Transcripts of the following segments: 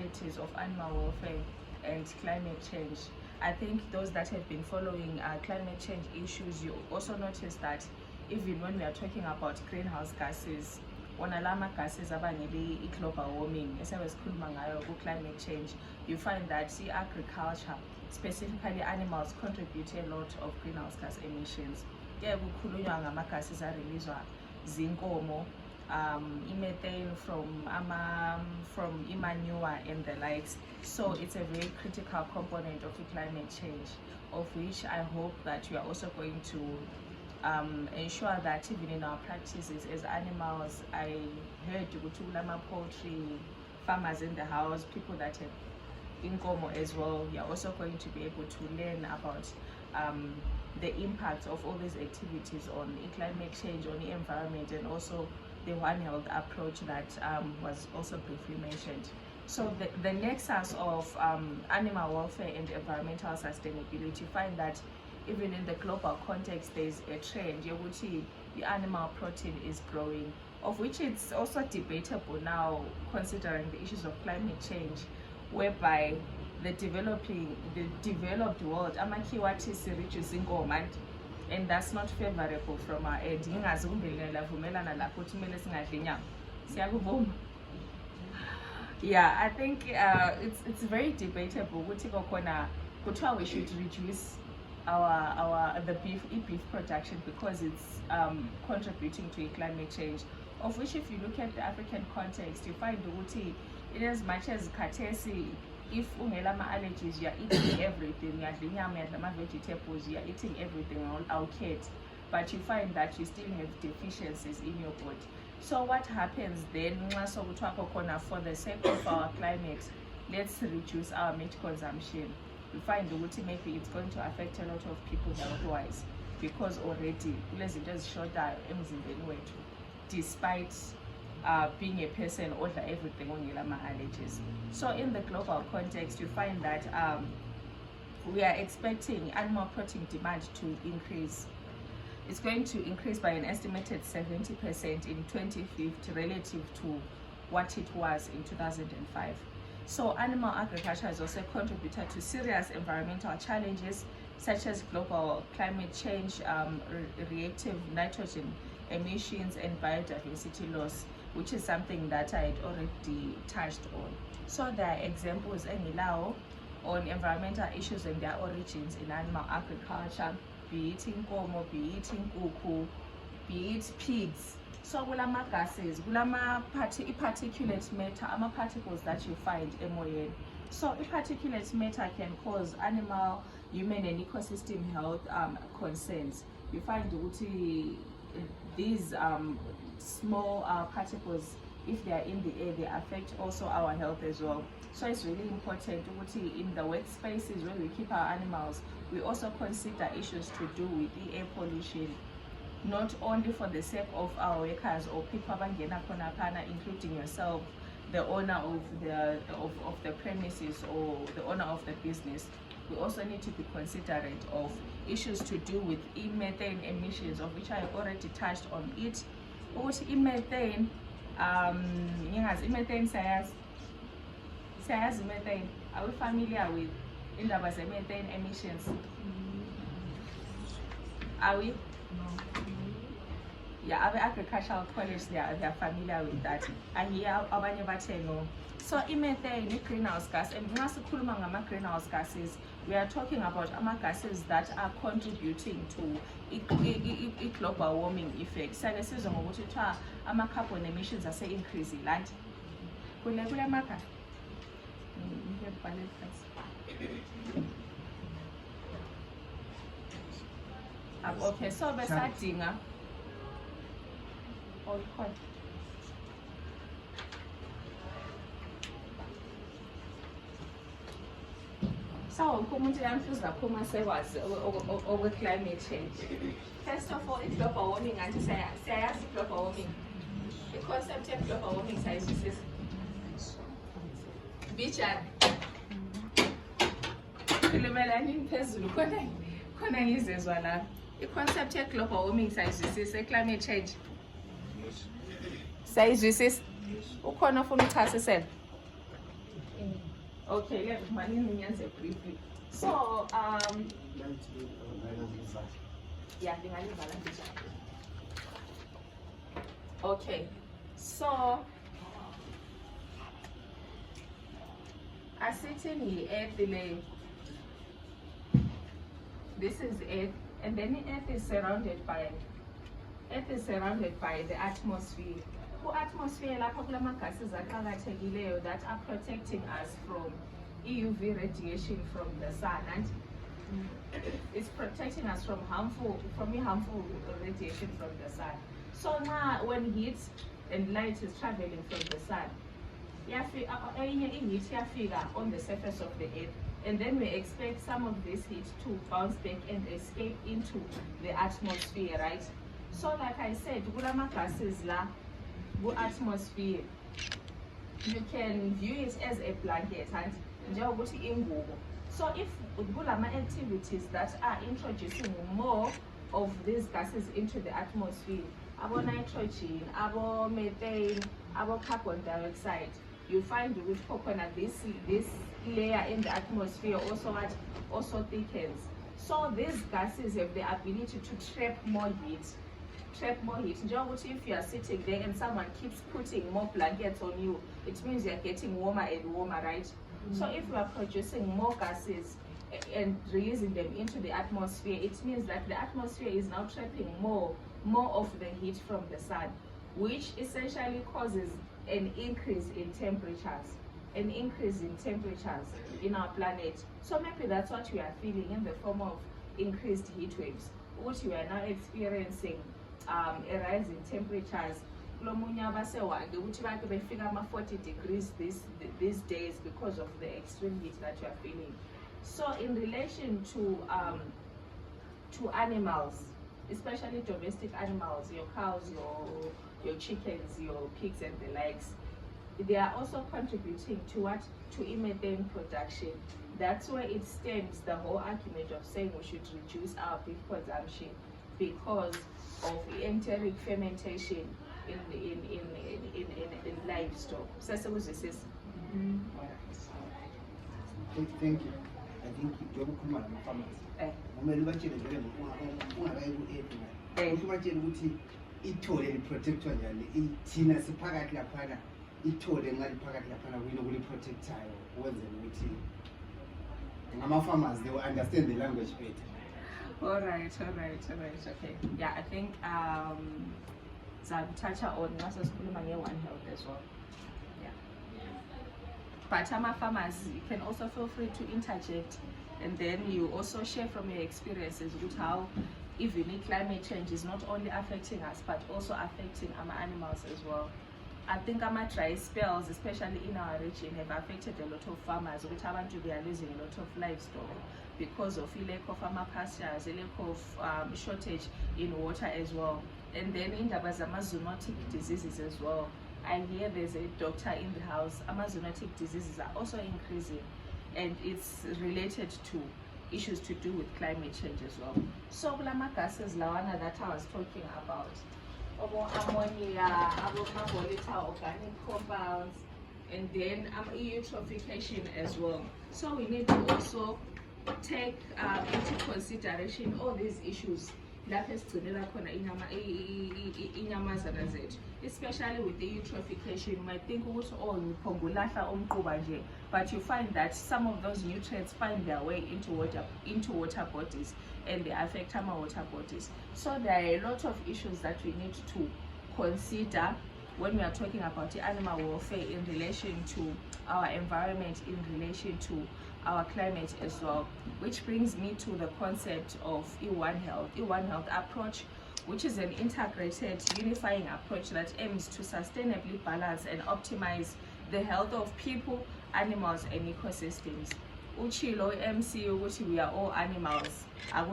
activities of animal welfare and climate change. I think those that have been following climate change issues, you also notice that even when we are talking about greenhouse gases, onalama gases abangele global warming, climate change, you find that agriculture, specifically animals, contribute a lot of greenhouse gas emissions. Gases are released zinkomo, methane from manure and the likes. So it's a very critical component of the climate change, of which I hope that we are also going to ensure that even in our practices as animals. I heard ulama poultry farmers in the house, people that have inkomo as well, we are also going to be able to learn about the impact of all these activities on climate change, on the environment, and also the One Health approach that was also briefly mentioned. So the nexus of animal welfare and environmental sustainability, find that even in the global context there's a trend, the animal protein is growing, of which it's also debatable now considering the issues of climate change, whereby the developed world is reducing command, and that's not favorable from our end. Yeah, I think it's very debatable. We should reduce the beef production because it's contributing to climate change, of which if you look at the African context, you find in as much as katesi, if allergies, you are eating everything, you are vegetables, you are eating everything, all kids, but you find that you still have deficiencies in your body. So what happens then? For the sake of our climate, let's reduce our meat consumption. You find maybe it's going to affect a lot of people health-wise, because already just short despite being a person order everything on allergies. So in the global context, you find that we are expecting animal protein demand to increase. It's going to increase by an estimated 70% in 2050 relative to what it was in 2005. So animal agriculture has also contributed to serious environmental challenges such as global climate change, reactive nitrogen emissions, and biodiversity loss, which is something that I had already touched on. So there are examples on environmental issues and their origins in animal agriculture, be it inkomo, be it inkukhu, be it pigs. So kulama gases, kulama particulate matter, particles that you find emoyeni. So particulate matter can cause animal, human, and ecosystem health concerns. You find these small particles, if they are in the air, they affect also our health as well. So it's really important in the workspaces where we keep our animals, we also consider issues to do with the air pollution, not only for the sake of our workers or people including yourself, the owner of the premises or the owner of the business. We also need to be considerate of issues to do with methane emissions, of which I have already touched on it. Methane, methane methane. Are we familiar with methane emissions? Are we? No. Yeah, our agricultural college, they are familiar with that. And here, so methane, greenhouse gas, and greenhouse gases, we are talking about gases that are contributing to global warming effects. So this is carbon emissions are increasing. Okay, so besides so umuntu uyanhluza phuma sekwazi over climate change. First of all, global warming, anti siyayazi global warming. The concept of global warming sayizwisisa. Bichard. Khulumelani phezulu khona ngizezwa la. The concept of global warming sayizwisisa, climate change. Sayizwisisa. Ukhona ufuna uchasisela? Okay, let me answer briefly. So, yeah, okay. So, I sit in the earth, this is Earth, and then the Earth is surrounded by the atmosphere. The atmosphere lapho kulama gases aqhakathekileyo that are protecting us from UV radiation from the sun, and it's protecting us from harmful radiation from the sun. So now when heat and light is traveling from the sun, heat on the surface of the earth, and then we expect some of this heat to bounce back and escape into the atmosphere, right? So like I said, kulama gases la atmosphere, you can view it as a blanket and njengokuthi ingubo. So if kulama activities that are introducing more of these gases into the atmosphere, abo nitrogen, abo methane, abo carbon dioxide, you find with coconut this layer in the atmosphere also thickens. So these gases have the ability to trap more heat. If you are sitting there and someone keeps putting more blankets on you, it means you're getting warmer and warmer, right? So if we are producing more gases and releasing them into the atmosphere, it means that the atmosphere is now trapping more of the heat from the sun, which essentially causes an increase in temperatures in our planet. So maybe that's what we are feeling in the form of increased heat waves, which we are now experiencing a rise in temperatures. They figure 40 degrees these days because of the extreme heat that you are feeling. So in relation to animals, especially domestic animals, your cows, your chickens, your pigs and the likes, they are also contributing to methane production. That's where it stems the whole argument of saying we should reduce our beef consumption because of enteric fermentation in livestock. So Thank you. I think you come on farmers. Ithole protector njani ithina siphakathi laphana ithole nxa liphakathi laphana kuyini okuliprotectayo ukwenzela ukuthi ngama-farmers they will understand the language better. All right, okay. Yeah, I think touch on One Health as well. Yeah. But farmers, you can also feel free to interject, and then you also share from your experiences with how even climate change is not only affecting us but also affecting our animals as well. I think our dry spells, especially in our region, have affected a lot of farmers, which happen to be losing a lot of livestock because of lack of pastures, a lack of shortage in water as well. And then in the zoonotic diseases as well. I hear there's a doctor in the house. Zoonotic diseases are also increasing, and it's related to issues to do with climate change as well. So kulama gases lawana that I was talking about, ammonia, volatile organic compounds, and then eutrophication as well. So we need to also take into consideration all these issues, especially with the eutrophication. You might think, but you find that some of those nutrients find their way into water bodies, and they affect our water bodies. So there are a lot of issues that we need to consider when we are talking about the animal welfare in relation to our environment, in relation to our climate as well, which brings me to the concept of One Health approach, which is an integrated, unifying approach that aims to sustainably balance and optimize the health of people, animals, and ecosystems. Uchilo MC, which we are all animals. We are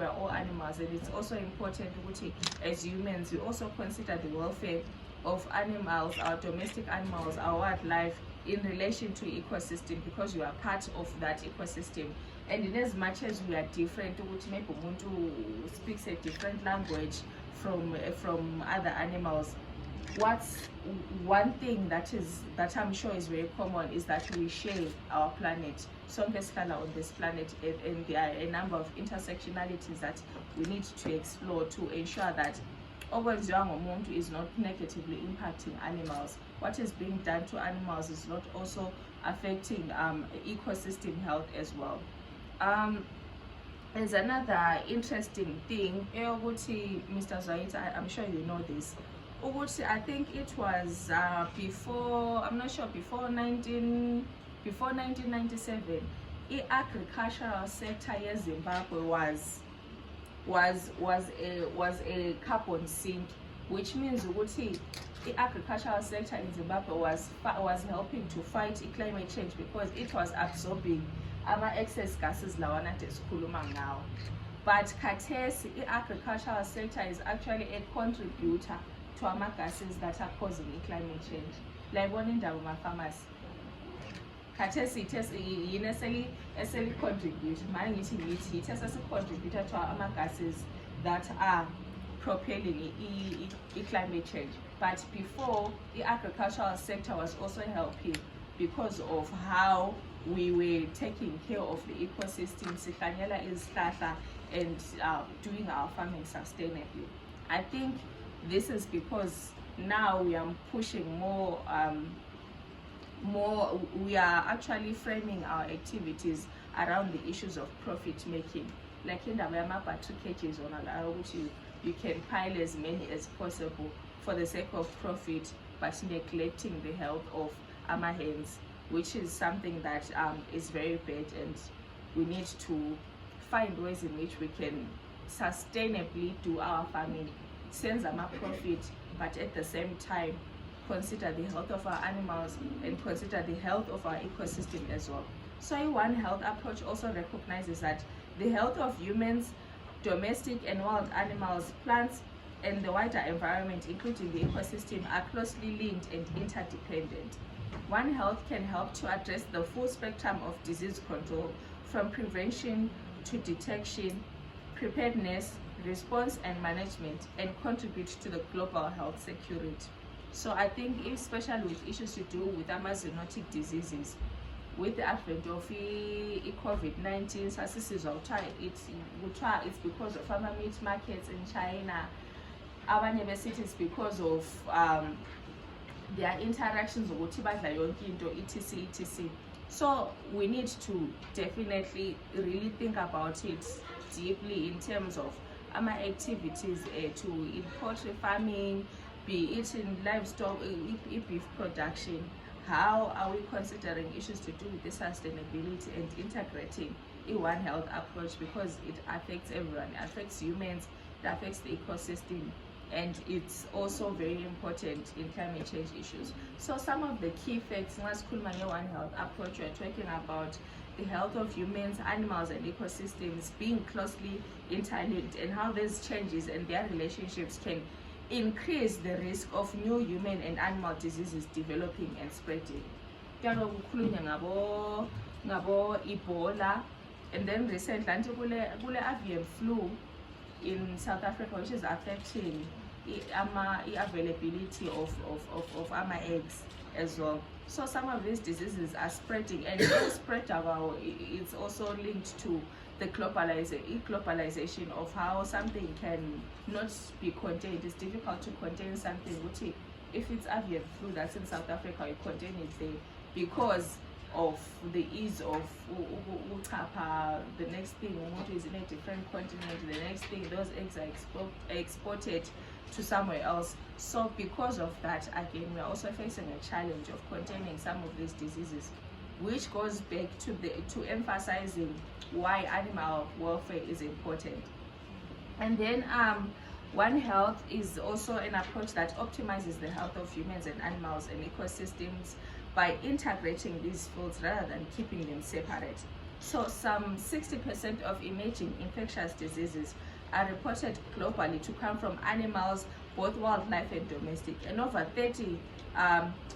all animals, and it's also important which as humans we also consider the welfare of animals, our domestic animals, our wildlife, in relation to ecosystem, because we are part of that ecosystem. And in as much as we are different, which maybe Ubuntu speaks a different language from other animals, what's one thing that I'm sure is very common is that we share our planet. So on this planet, and there are a number of intersectionalities that we need to explore to ensure that okwenziwa ngomuntu is not negatively impacting animals. What is being done to animals is not also affecting ecosystem health as well. There's another interesting thing, Mr. Zaita, I'm sure you know this. I think it was before, I'm not sure, before 1997, the agricultural sector in Zimbabwe was a carbon sink, which means the agricultural sector in Zimbabwe was helping to fight climate change because it was absorbing excess gases lawana tesikhuluma ngawo. But khathesi the agricultural sector is actually a contributor to gases that are causing climate change. Like one in the farmers. Khathesi essentially contribute. It has a contributor to our gases that are propelling climate change. But before, the agricultural sector was also helping because of how we were taking care of the ecosystem, and doing our farming sustainably. I think this is because now we are pushing more, we are actually framing our activities around the issues of profit making. Like in the battery cages on which you can pile as many as possible for the sake of profit, but neglecting the health of our hens, which is something that is very bad, and we need to find ways in which we can sustainably do our farming, send them a profit, but at the same time consider the health of our animals and consider the health of our ecosystem as well. So One Health approach also recognizes that the health of humans, domestic and wild animals, plants, and the wider environment, including the ecosystem, are closely linked and interdependent. One Health can help to address the full spectrum of disease control, from prevention to detection, preparedness, response and management, and contribute to the global health security. So I think, especially with issues to do with zoonotic diseases, with the advent of COVID-19, it's because of farmer meat markets in China, our universities, because of their interactions with etc. So we need to definitely really think about it deeply in terms of our activities in poultry farming, be it in livestock, beef production. How are we considering issues to do with the sustainability and integrating a One Health approach, because it affects everyone, it affects humans, it affects the ecosystem, and it's also very important in climate change issues. So some of the key facts in One Health approach, we're talking about the health of humans, animals, and ecosystems being closely interlinked, and how these changes and their relationships can increase the risk of new human and animal diseases developing and spreading. Ngabo Ebola, and then recently kule avian flu in South Africa, which is affecting the availability of eggs as well. So some of these diseases are spreading, and it's also linked to the globalization of how something can not be contained. It's difficult to contain something. If it's avian flu that's in South Africa, you contain it there because of the ease of the next thing is in a different continent, the next thing those eggs are exported to somewhere else. So because of that, again, we're also facing a challenge of containing some of these diseases, which goes back to emphasizing why animal welfare is important. And then One Health is also an approach that optimizes the health of humans and animals and ecosystems by integrating these fields rather than keeping them separate. So some 60% of emerging infectious diseases are reported globally to come from animals, both wildlife and domestic, and over 30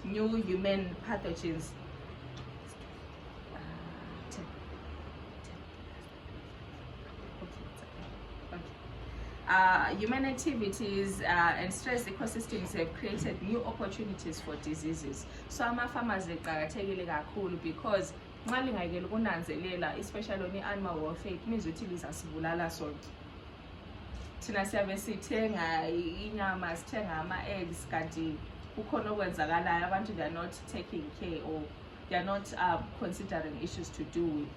new human pathogens. Human activities and stressed ecosystems have created new opportunities for diseases. So ama-farmers ziqakathekile kakhulu because nxa lingayekela ukunanzelela especially on i-animal welfare it means ukuthi lizasibulala sonke. Thina siyabe sithenga inyama, sithenga ama-eggs kanti kukhona okwenzakalayo abantu they are not taking care or they are not considering issues to do with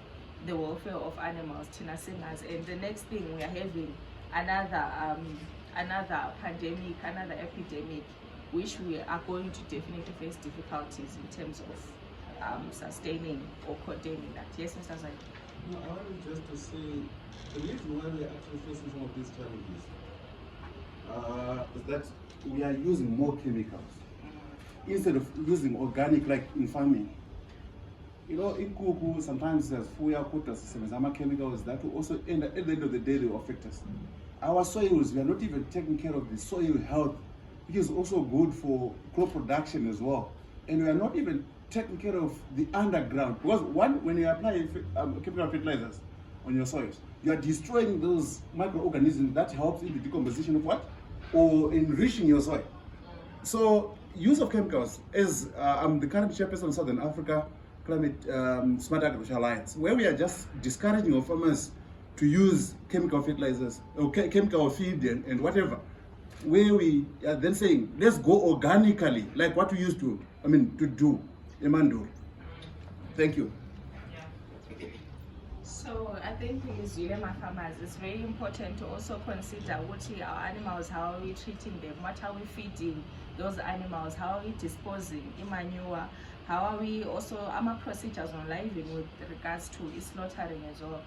the welfare of animals. Thina singazi, and the next thing we are having another pandemic, another epidemic, which we are going to definitely face difficulties in terms of sustaining or containing that. Yes, Mr. Zai? No, I wanted just to say the reason why we are actually facing some of these challenges is that we are using more chemicals instead of using organic like in farming. You know, in Kuku, sometimes there's fuya kutas, some chemicals that will also end at the end of the day they will affect us. Our soils, we are not even taking care of the soil health, which is also good for crop production as well. And we are not even taking care of the underground. Because when you apply chemical fertilizers on your soils, you are destroying those microorganisms that helps in the decomposition of what? Or enriching your soil. So use of chemicals is, I'm the current chairperson of Southern Africa Climate Smart Agriculture Alliance, where we are just discouraging our farmers to use chemical fertilizers or chemical feed and whatever, where we are then saying, let's go organically, like what we used to, to do, Emandur. Thank you. So I think as my farmers, it's very important to also consider what our animals, how are we treating them, what are we feeding those animals, how are we disposing manure, how are we also, procedures on living with regards to slaughtering as well,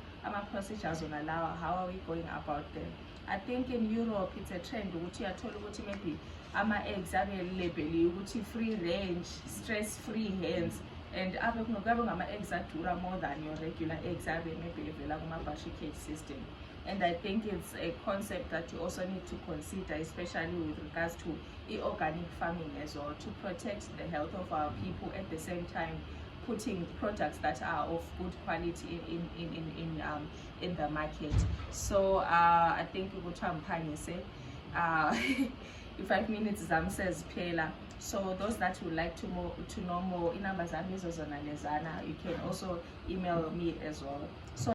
procedures on allow, how are we going about them. I think in Europe it's a trend which you are told maybe eggs are labeled free range, stress-free hens. And eggs are more than your regular eggs, maybe a cage system. And I think it's a concept that you also need to consider, especially with regards to organic farming as well, to protect the health of our people at the same time putting products that are of good quality in the market. So I think we will try and say 5 minutes says Pela. So those that would like to know more in you can also email me as well. So